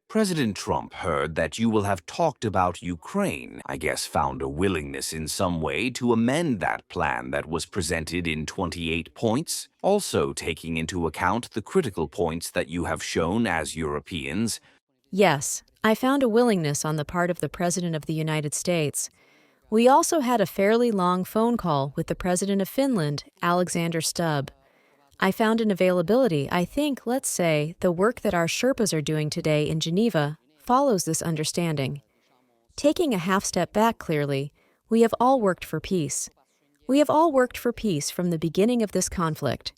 President Trump heard that you will have talked about Ukraine, I guess found a willingness in some way to amend that plan that was presented in 28 points, also taking into account the critical points that you have shown as Europeans. Yes, I found a willingness on the part of the President of the United States. We also had a fairly long phone call with the President of Finland, Alexander Stubb. I found an availability. I think, let's say, the work that our Sherpas are doing today in Geneva follows this understanding. Taking a half step back clearly, we have all worked for peace. We have all worked for peace from the beginning of this conflict.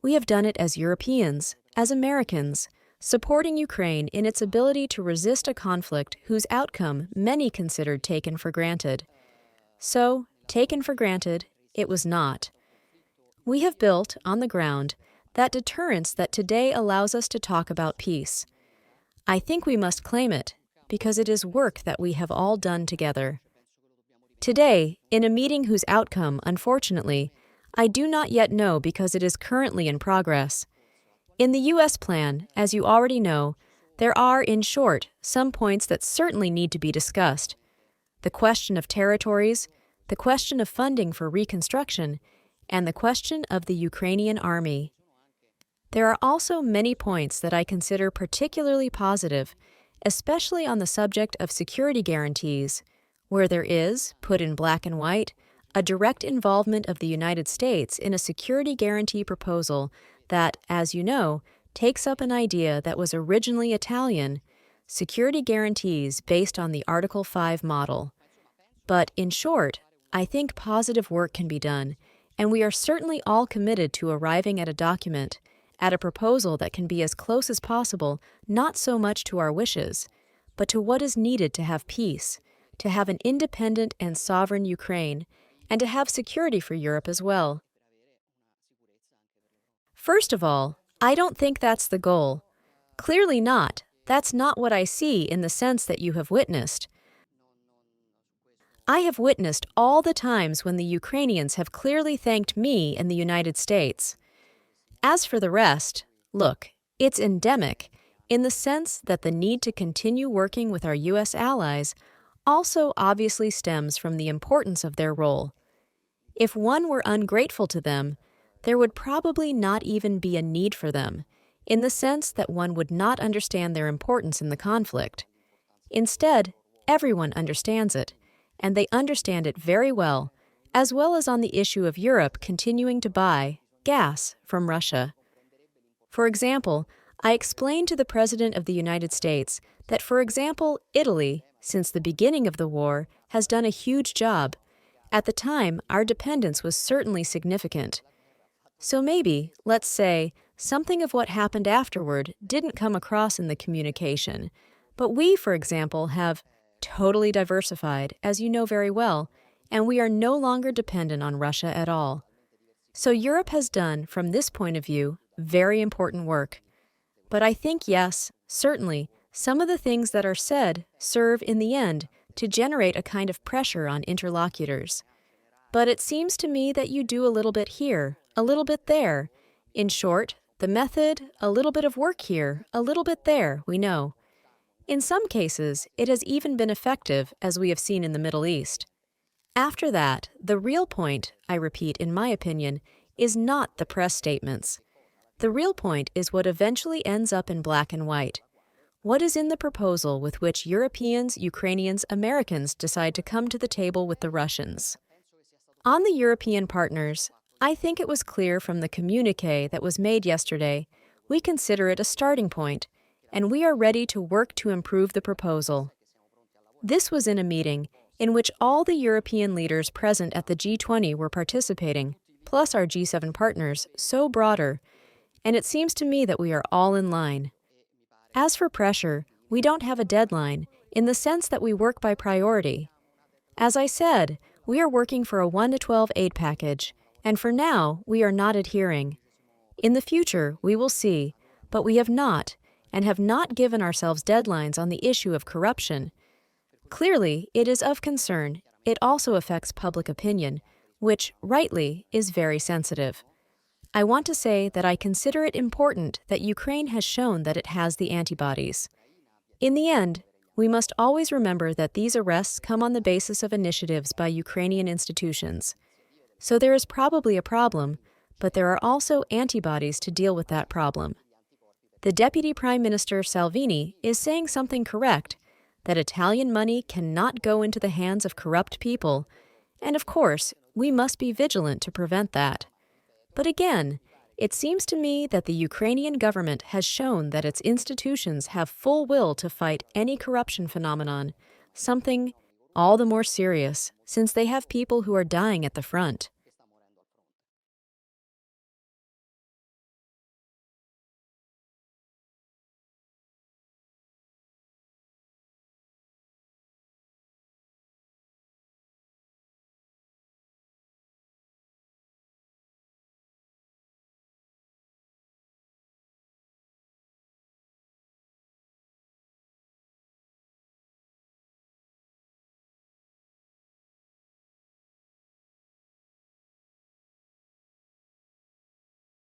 We have done it as Europeans, as Americans, supporting Ukraine in its ability to resist a conflict whose outcome many considered taken for granted. So, taken for granted, it was not. We have built, on the ground, that deterrence that today allows us to talk about peace. I think we must claim it, because it is work that we have all done together. Today, in a meeting whose outcome, unfortunately, I do not yet know because it is currently in progress. In the U.S. plan, as you already know, there are, in short, some points that certainly need to be discussed. The question of territories, the question of funding for reconstruction, and the question of the Ukrainian army. There are also many points that I consider particularly positive, especially on the subject of security guarantees, where there is, put in black and white, a direct involvement of the United States in a security guarantee proposal that, as you know, takes up an idea that was originally Italian, security guarantees based on the Article 5 model. But, in short, I think positive work can be done, and we are certainly all committed to arriving at a document, at a proposal that can be as close as possible, not so much to our wishes, but to what is needed to have peace, to have an independent and sovereign Ukraine, and to have security for Europe as well. First of all, I don't think that's the goal. Clearly not. That's not what I see in the sense that you have witnessed. I have witnessed all the times when the Ukrainians have clearly thanked me and the United States. As for the rest, look, it's endemic, in the sense that the need to continue working with our U.S. allies also obviously stems from the importance of their role. If one were ungrateful to them, there would probably not even be a need for them, in the sense that one would not understand their importance in the conflict. Instead, everyone understands it, and they understand it very well as on the issue of Europe continuing to buy gas from Russia. For example, I explained to the President of the United States that, for example, Italy, since the beginning of the war, has done a huge job. At the time, our dependence was certainly significant. So maybe, let's say, something of what happened afterward didn't come across in the communication, but we, for example, have totally diversified, as you know very well, and we are no longer dependent on Russia at all. So Europe has done, from this point of view, very important work. But I think, yes, certainly, some of the things that are said serve, in the end, to generate a kind of pressure on interlocutors. But it seems to me that you do a little bit here, a little bit there. In short, the method, a little bit of work here, a little bit there, we know. In some cases, it has even been effective, as we have seen in the Middle East. After that, the real point, I repeat, in my opinion, is not the press statements. The real point is what eventually ends up in black and white. What is in the proposal with which Europeans, Ukrainians, Americans decide to come to the table with the Russians? On the European partners, I think it was clear from the communiqué that was made yesterday, we consider it a starting point, and we are ready to work to improve the proposal. This was in a meeting in which all the European leaders present at the G20 were participating, plus our G7 partners, so broader, and it seems to me that we are all in line. As for pressure, we don't have a deadline, in the sense that we work by priority. As I said, we are working for a 1 to 12 aid package, and for now, we are not adhering. In the future, we will see, but we have not, and have not given ourselves deadlines on the issue of corruption. Clearly, it is of concern. It also affects public opinion, which, rightly, is very sensitive. I want to say that I consider it important that Ukraine has shown that it has the antibodies. In the end, we must always remember that these arrests come on the basis of initiatives by Ukrainian institutions. So there is probably a problem, but there are also antibodies to deal with that problem. The Deputy Prime Minister Salvini is saying something correct, that Italian money cannot go into the hands of corrupt people, and of course, we must be vigilant to prevent that. But again, it seems to me that the Ukrainian government has shown that its institutions have full will to fight any corruption phenomenon, something all the more serious since they have people who are dying at the front.